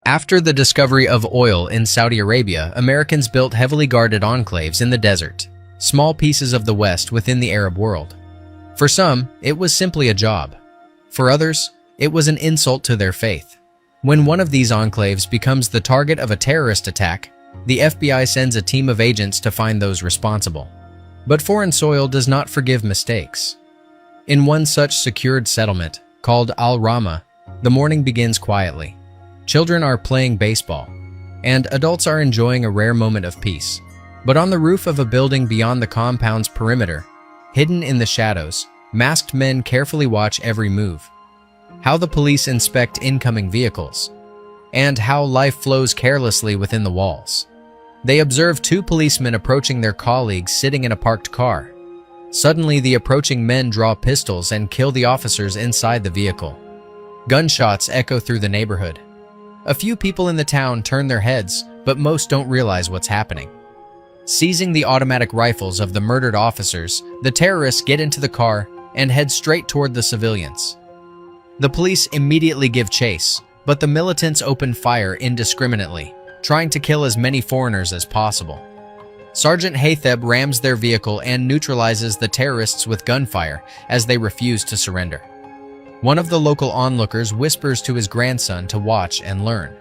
After the discovery of oil in Saudi Arabia, Americans built heavily guarded enclaves in the desert, small pieces of the West within the Arab world. For some, it was simply a job. For others, it was an insult to their faith. When one of these enclaves becomes the target of a terrorist attack, the FBI sends a team of agents to find those responsible. But foreign soil does not forgive mistakes. In one such secured settlement, called Al-Rama, the morning begins quietly. Children are playing baseball, and adults are enjoying a rare moment of peace. But on the roof of a building beyond the compound's perimeter, hidden in the shadows, masked men carefully watch every move. How the police inspect incoming vehicles, and how life flows carelessly within the walls. They observe two policemen approaching their colleagues sitting in a parked car. Suddenly, the approaching men draw pistols and kill the officers inside the vehicle. Gunshots echo through the neighborhood. A few people in the town turn their heads, but most don't realize what's happening. Seizing the automatic rifles of the murdered officers, the terrorists get into the car and head straight toward the civilians. The police immediately give chase, but the militants open fire indiscriminately, trying to kill as many foreigners as possible. Sergeant Haytheb rams their vehicle and neutralizes the terrorists with gunfire as they refuse to surrender. One of the local onlookers whispers to his grandson to watch and learn.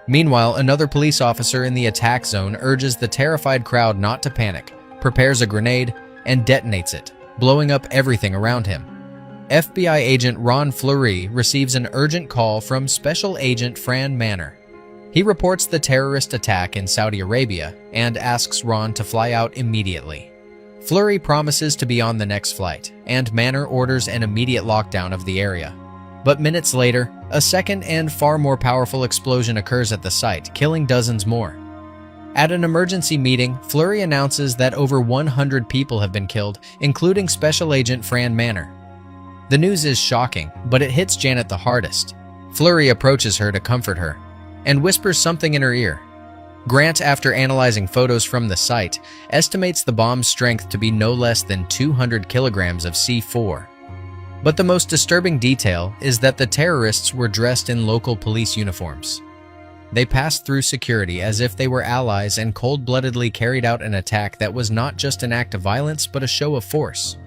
Meanwhile, another police officer in the attack zone urges the terrified crowd not to panic, prepares a grenade, and detonates it, blowing up everything around him. FBI agent Ron Fleury receives an urgent call from Special Agent Fran Manner. He reports the terrorist attack in Saudi Arabia and asks Ron to fly out immediately. Fleury promises to be on the next flight, and Manner orders an immediate lockdown of the area. But minutes later, a second and far more powerful explosion occurs at the site, killing dozens more. At an emergency meeting, Fleury announces that over 100 people have been killed, including Special Agent Fran Manner. The news is shocking, but it hits Janet the hardest. Fleury approaches her to comfort her, and whispers something in her ear. Grant, after analyzing photos from the site, estimates the bomb's strength to be no less than 200 kilograms of C4. But the most disturbing detail is that the terrorists were dressed in local police uniforms. They passed through security as if they were allies and cold-bloodedly carried out an attack that was not just an act of violence but a show of force.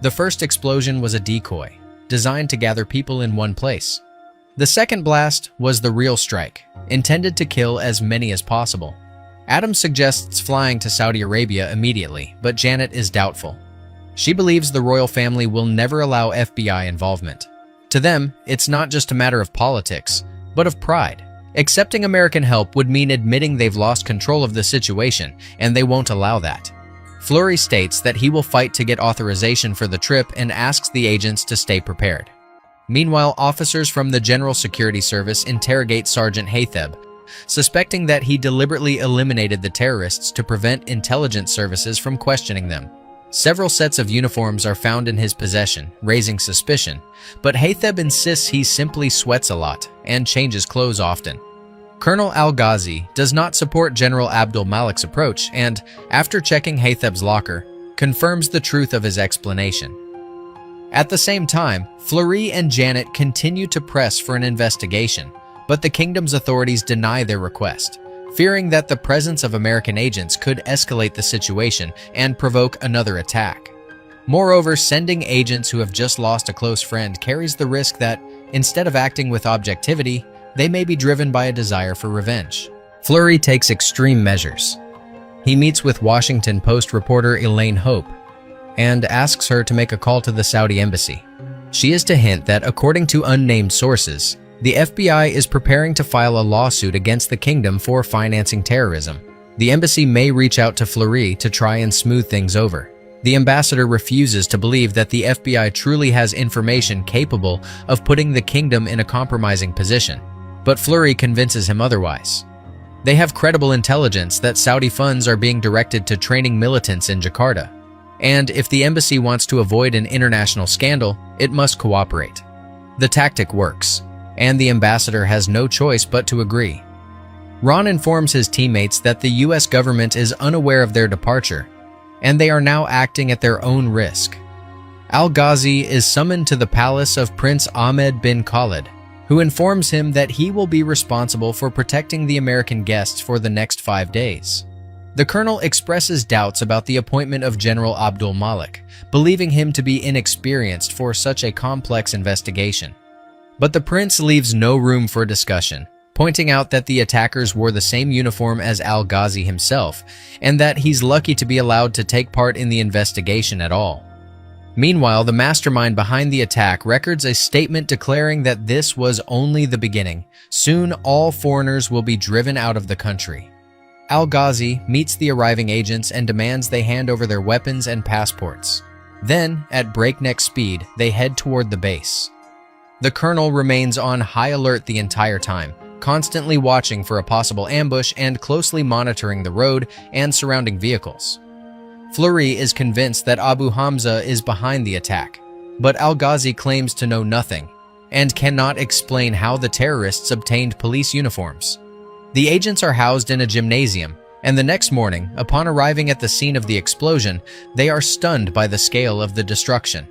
The first explosion was a decoy, designed to gather people in one place. The second blast was the real strike, intended to kill as many as possible. Adam suggests flying to Saudi Arabia immediately, but Janet is doubtful. She believes the royal family will never allow FBI involvement. To them, it's not just a matter of politics, but of pride. Accepting American help would mean admitting they've lost control of the situation, and they won't allow that. Fleury states that he will fight to get authorization for the trip and asks the agents to stay prepared. Meanwhile, officers from the General Security Service interrogate Sergeant Haytheb, suspecting that he deliberately eliminated the terrorists to prevent intelligence services from questioning them. Several sets of uniforms are found in his possession, raising suspicion, but Haytheb insists he simply sweats a lot and changes clothes often. Colonel Al-Ghazi does not support General Abdul Malik's approach and, after checking Haytheb's locker, confirms the truth of his explanation. At the same time, Fleury and Janet continue to press for an investigation, but the kingdom's authorities deny their request, fearing that the presence of American agents could escalate the situation and provoke another attack. Moreover, sending agents who have just lost a close friend carries the risk that, instead of acting with objectivity, they may be driven by a desire for revenge. Fleury takes extreme measures. He meets with Washington Post reporter Elaine Hope and asks her to make a call to the Saudi embassy. She is to hint that, according to unnamed sources, the FBI is preparing to file a lawsuit against the kingdom for financing terrorism. The embassy may reach out to Fleury to try and smooth things over. The ambassador refuses to believe that the FBI truly has information capable of putting the kingdom in a compromising position, but Fleury convinces him otherwise. They have credible intelligence that Saudi funds are being directed to training militants in Jakarta, and if the embassy wants to avoid an international scandal, it must cooperate. The tactic works, and the ambassador has no choice but to agree. Ron informs his teammates that the US government is unaware of their departure, and they are now acting at their own risk. Al-Ghazi is summoned to the palace of Prince Ahmed bin Khalid, who informs him that he will be responsible for protecting the American guests for the next 5 days. The colonel expresses doubts about the appointment of General Abdul Malik, believing him to be inexperienced for such a complex investigation. But the prince leaves no room for discussion, pointing out that the attackers wore the same uniform as al-Ghazi himself, and that he's lucky to be allowed to take part in the investigation at all. Meanwhile, the mastermind behind the attack records a statement declaring that this was only the beginning. Soon, all foreigners will be driven out of the country. Al-Ghazi meets the arriving agents and demands they hand over their weapons and passports. Then, at breakneck speed, they head toward the base. The colonel remains on high alert the entire time, constantly watching for a possible ambush and closely monitoring the road and surrounding vehicles. Fleury is convinced that Abu Hamza is behind the attack, but al-Ghazi claims to know nothing and cannot explain how the terrorists obtained police uniforms. The agents are housed in a gymnasium, and the next morning, upon arriving at the scene of the explosion, they are stunned by the scale of the destruction.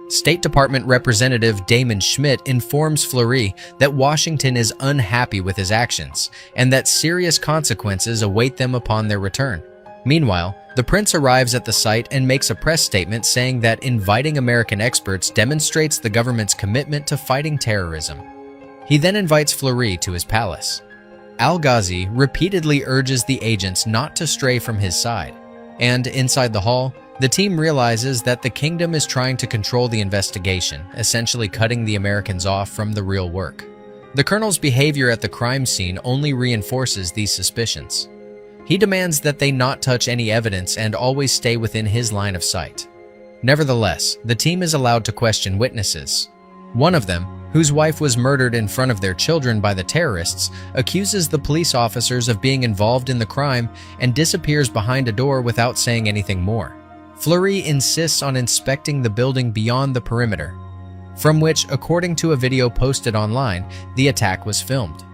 State Department Representative Damon Schmidt informs Fleury that Washington is unhappy with his actions and that serious consequences await them upon their return. Meanwhile, the prince arrives at the site and makes a press statement saying that inviting American experts demonstrates the government's commitment to fighting terrorism. He then invites Fleury to his palace. Al-Ghazi repeatedly urges the agents not to stray from his side, and inside the hall, the team realizes that the kingdom is trying to control the investigation, essentially cutting the Americans off from the real work. The colonel's behavior at the crime scene only reinforces these suspicions. He demands that they not touch any evidence and always stay within his line of sight. Nevertheless, the team is allowed to question witnesses. One of them, whose wife was murdered in front of their children by the terrorists, accuses the police officers of being involved in the crime and disappears behind a door without saying anything more. Fleury insists on inspecting the building beyond the perimeter, from which, according to a video posted online, the attack was filmed.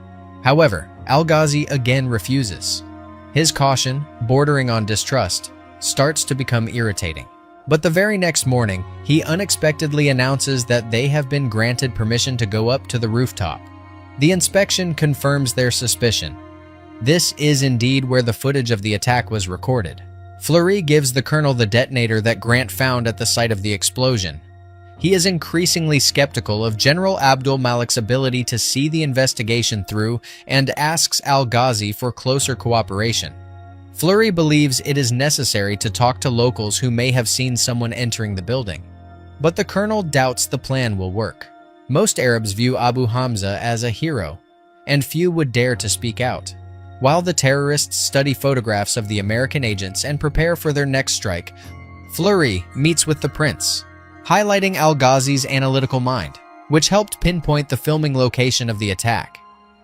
However, al-Ghazi again refuses. His caution, bordering on distrust, starts to become irritating. But the very next morning, he unexpectedly announces that they have been granted permission to go up to the rooftop. The inspection confirms their suspicion. This is indeed where the footage of the attack was recorded. Fleury gives the colonel the detonator that Grant found at the site of the explosion. He is increasingly skeptical of General Abdul Malik's ability to see the investigation through and asks al-Ghazi for closer cooperation. Fleury believes it is necessary to talk to locals who may have seen someone entering the building. But the colonel doubts the plan will work. Most Arabs view Abu Hamza as a hero, and few would dare to speak out. While the terrorists study photographs of the American agents and prepare for their next strike, Fleury meets with the prince, highlighting al-Ghazi's analytical mind, which helped pinpoint the filming location of the attack.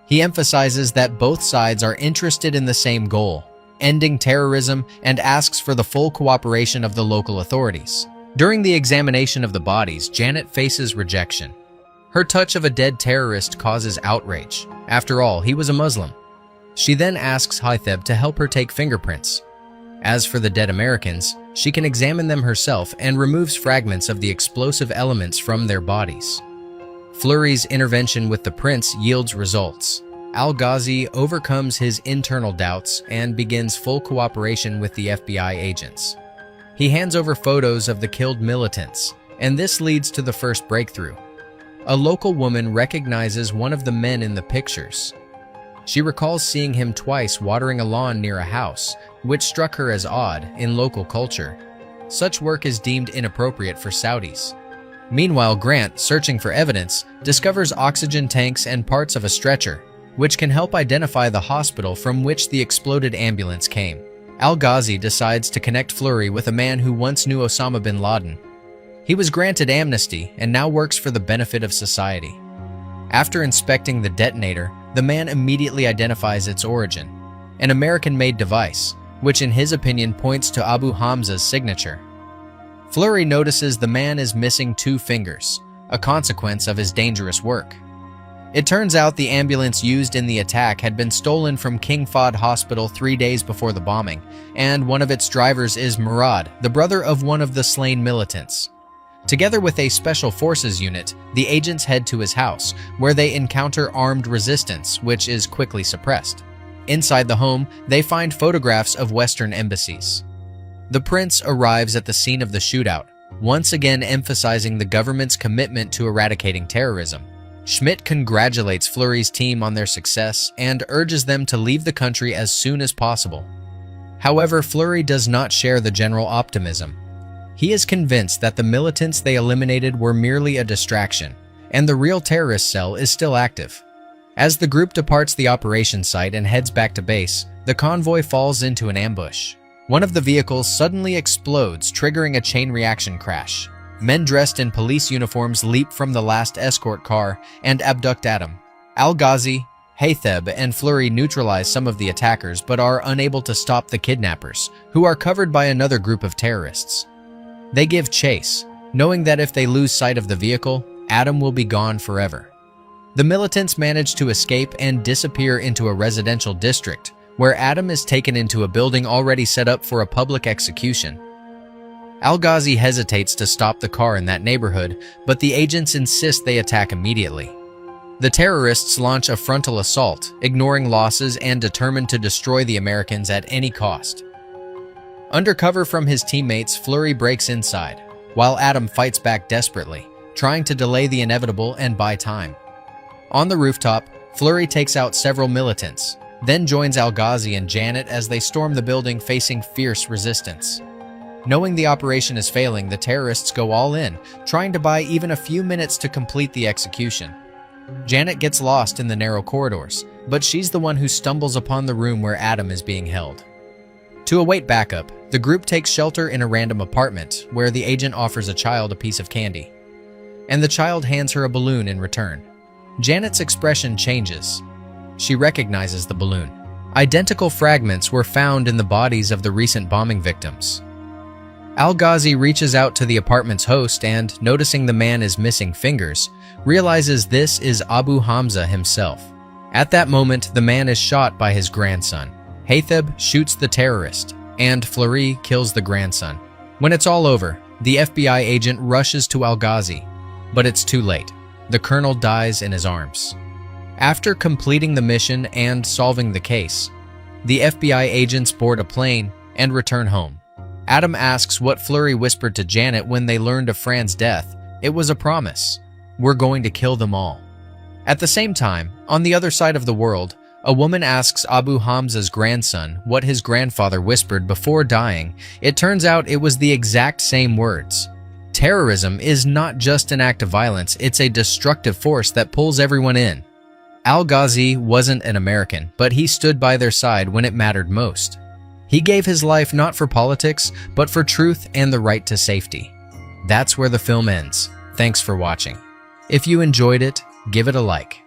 He emphasizes that both sides are interested in the same goal, ending terrorism, and asks for the full cooperation of the local authorities. During the examination of the bodies, Janet faces rejection. Her touch of a dead terrorist causes outrage. After all, he was a Muslim. She then asks Haitheb to help her take fingerprints. As for the dead Americans, she can examine them herself and removes fragments of the explosive elements from their bodies. Fleury's intervention with the prince yields results. Al-Ghazi overcomes his internal doubts and begins full cooperation with the FBI agents. He hands over photos of the killed militants, and this leads to the first breakthrough. A local woman recognizes one of the men in the pictures. She recalls seeing him twice watering a lawn near a house, which struck her as odd in local culture. Such work is deemed inappropriate for Saudis. Meanwhile, Grant, searching for evidence, discovers oxygen tanks and parts of a stretcher, which can help identify the hospital from which the exploded ambulance came. Al-Ghazi decides to connect Fleury with a man who once knew Osama bin Laden. He was granted amnesty and now works for the benefit of society. After inspecting the detonator, the man immediately identifies its origin, an American-made device, which in his opinion points to Abu Hamza's signature. Fleury notices the man is missing 2 fingers, a consequence of his dangerous work. It turns out the ambulance used in the attack had been stolen from King Fahd Hospital 3 days before the bombing, and one of its drivers is Murad, the brother of one of the slain militants. Together with a special forces unit, the agents head to his house, where they encounter armed resistance, which is quickly suppressed. Inside the home, they find photographs of Western embassies. The prince arrives at the scene of the shootout, once again emphasizing the government's commitment to eradicating terrorism. Schmidt congratulates Fleury's team on their success and urges them to leave the country as soon as possible. However, Fleury does not share the general optimism. He is convinced that the militants they eliminated were merely a distraction, and the real terrorist cell is still active. As the group departs the operation site and heads back to base, the convoy falls into an ambush. One of the vehicles suddenly explodes, triggering a chain reaction crash. Men dressed in police uniforms leap from the last escort car and abduct Adam. Al-Ghazi, Haytheb, and Fleury neutralize some of the attackers but are unable to stop the kidnappers, who are covered by another group of terrorists. They give chase, knowing that if they lose sight of the vehicle, Adam will be gone forever. The militants manage to escape and disappear into a residential district, where Adam is taken into a building already set up for a public execution. Al-Ghazi hesitates to stop the car in that neighborhood, but the agents insist they attack immediately. The terrorists launch a frontal assault, ignoring losses and determined to destroy the Americans at any cost. Under cover from his teammates, Fleury breaks inside, while Adam fights back desperately, trying to delay the inevitable and buy time. On the rooftop, Fleury takes out several militants, then joins Al-Ghazi and Janet as they storm the building facing fierce resistance. Knowing the operation is failing, the terrorists go all in, trying to buy even a few minutes to complete the execution. Janet gets lost in the narrow corridors, but she's the one who stumbles upon the room where Adam is being held. To await backup, the group takes shelter in a random apartment where the agent offers a child a piece of candy, and the child hands her a balloon in return. Janet's expression changes. She recognizes the balloon. Identical fragments were found in the bodies of the recent bombing victims. Al-Ghazi reaches out to the apartment's host and, noticing the man is missing fingers, realizes this is Abu Hamza himself. At that moment, the man is shot by his grandson. Haytheb shoots the terrorist, and Fleury kills the grandson. When it's all over, the FBI agent rushes to Al-Ghazi, but it's too late. The colonel dies in his arms. After completing the mission and solving the case, the FBI agents board a plane and return home. Adam asks what Fleury whispered to Janet when they learned of Fran's death. It was a promise. We're going to kill them all. At the same time, on the other side of the world, a woman asks Abu Hamza's grandson what his grandfather whispered before dying. It turns out it was the exact same words. Terrorism is not just an act of violence, it's a destructive force that pulls everyone in. Al-Ghazi wasn't an American, but he stood by their side when it mattered most. He gave his life not for politics, but for truth and the right to safety. That's where the film ends. Thanks for watching. If you enjoyed it, give it a like.